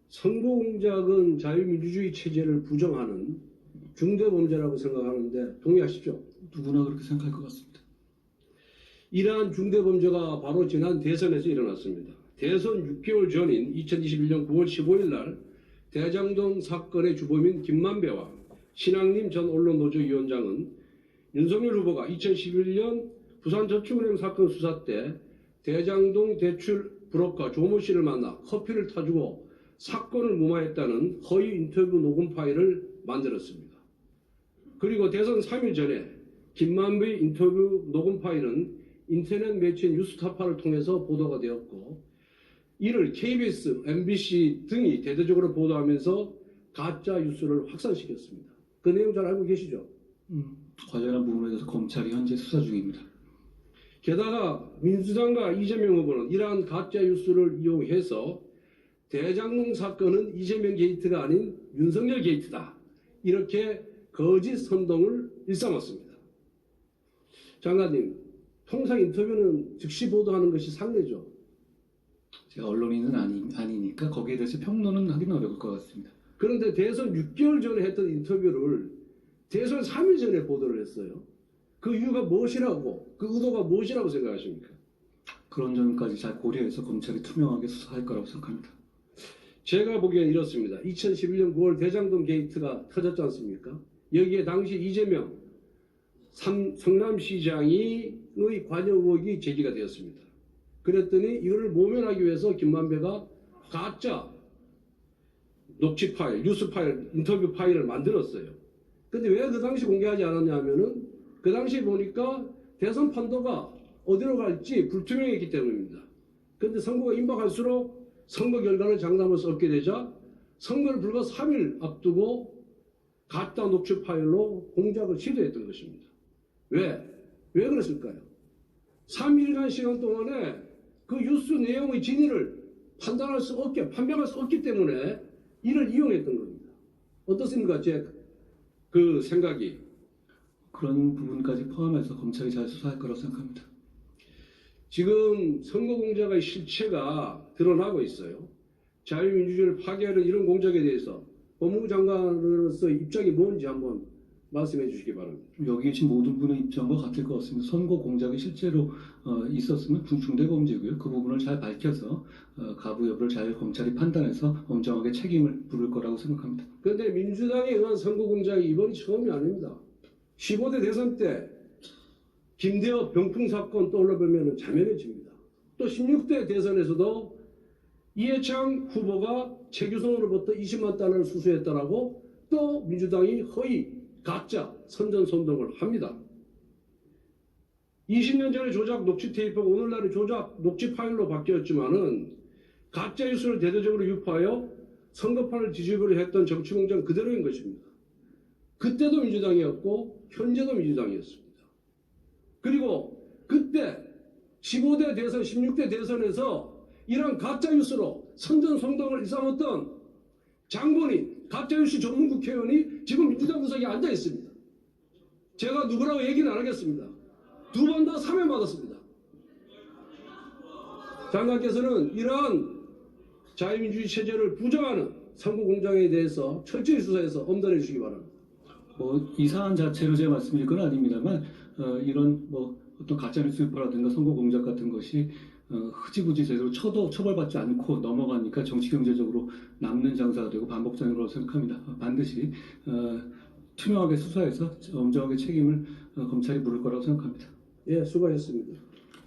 선거 공작은 자유민주주의 체제를 부정하는 중대범죄라고 생각하는데 동의하시죠? 누구나 그렇게 생각할 것 같습니다. 이러한 중대범죄가 바로 지난 대선에서 일어났습니다. 대선 6개월 전인 2021년 9월 15일 날 대장동 사건의 주범인 김만배와 신학림 전 언론노조위원장은 윤석열 후보가 2011년 부산저축은행 사건 수사 때 대장동 대출 브로커 조모 씨를 만나 커피를 타주고 사건을 무마했다는 허위 인터뷰 녹음 파일을 만들었습니다. 그리고 대선 3일 전에 김만배의 인터뷰 녹음 파일은 인터넷 매체인 뉴스타파를 통해서 보도가 되었고, 이를 KBS, MBC 등이 대대적으로 보도하면서 가짜 뉴스를 확산시켰습니다. 그 내용 잘 알고 계시죠? 관련한 부분에 대해서 검찰이 현재 수사 중입니다. 게다가 민주당과 이재명 후보는 이러한 가짜 뉴스를 이용해서 대장동 사건은 이재명 게이트가 아닌 윤석열 게이트다, 이렇게 거짓 선동을 일삼았습니다. 장관님, 통상 인터뷰는 즉시 보도하는 것이 상례죠. 제가 언론인은 아니니까 거기에 대해서 평론은 하기는 어려울 것 같습니다. 그런데 대선 6개월 전에 했던 인터뷰를 대선 3일 전에 보도를 했어요. 그 이유가 무엇이라고, 그 의도가 무엇이라고 생각하십니까? 그런 점까지 잘 고려해서 검찰이 투명하게 수사할 거라고 생각합니다. 제가 보기엔 이렇습니다. 2011년 9월 대장동 게이트가 터졌지 않습니까? 여기에 당시 이재명 성남시장의 관여 의혹이 제기가 되었습니다. 그랬더니 이거를 모면하기 위해서 김만배가 가짜 녹취 파일, 뉴스 파일, 인터뷰 파일을 만들었어요. 근데 왜 그 당시 공개하지 않았냐 하면은 그 당시 보니까 대선 판도가 어디로 갈지 불투명했기 때문입니다. 근데 선거가 임박할수록 선거 결과를 장담할 수 없게 되자 선거를 불과 3일 앞두고 가짜 녹취 파일로 공작을 시도했던 것입니다. 왜 그랬을까요? 3일간 시간 동안에 그 뉴스 내용의 진위를 판단할 수 없게, 판명할 수 없기 때문에 이를 이용했던 겁니다. 어떻습니까? 제 그 생각이. 그런 부분까지 포함해서 검찰이 잘 수사할 거라고 생각합니다. 지금 선거 공작의 실체가 드러나고 있어요. 자유민주주의를 파괴하는 이런 공작에 대해서 법무부 장관으로서 입장이 뭔지 한번 말씀해 주시기 바랍니다. 여기 계신 모든 분의 입장과 같을 것 같습니다. 선거 공작이 실제로 있었으면 중대범죄고요. 그 부분을 잘 밝혀서 가부 여부를 잘 검찰이 판단해서 엄정하게 책임을 물을 거라고 생각합니다. 그런데 민주당에 의한 선거 공작이 이번이 처음이 아닙니다. 15대 대선 때 김대엽 병풍 사건 떠올려보면 자명해집니다. 또 16대 대선에서도 이해창 후보가 최규성으로부터 20만 달러를 수수했다라고 또 민주당이 허위, 가짜, 선전선동을 합니다. 20년 전에 조작 녹취 테이프가 오늘날의 조작 녹취 파일로 바뀌었지만은 가짜 뉴스를 대대적으로 유포하여 선거판을 뒤집으려 했던 정치공작 그대로인 것입니다. 그때도 민주당이었고 현재도 민주당이었습니다. 그리고 그때 15대 대선, 16대 대선에서 이런 가짜 뉴스로 선전선동을 일삼았던 장본인, 가짜뉴스 전문 국회의원이 지금 민주당 구석에 앉아 있습니다. 제가 누구라고 얘기는 안 하겠습니다. 두 번 다 사면받았습니다. 장관께서는 이러한 자유민주주의 체제를 부정하는 선거 공작에 대해서 철저히 수사해서 엄단해 주시기 바랍니다. 이 사안 자체로 제가 말씀드릴 건 아닙니다만 이런 어떤 가짜뉴스 유포라든가 선거 공작 같은 것이 흐지부지 제대로 처벌받지 않고 넘어가니까 정치 경제적으로 남는 장사가 되고 반복되는 거라고 생각합니다. 반드시 투명하게 수사해서 엄정하게 책임을 검찰이 물을 거라고 생각합니다. 예, 수고하셨습니다.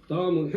다음은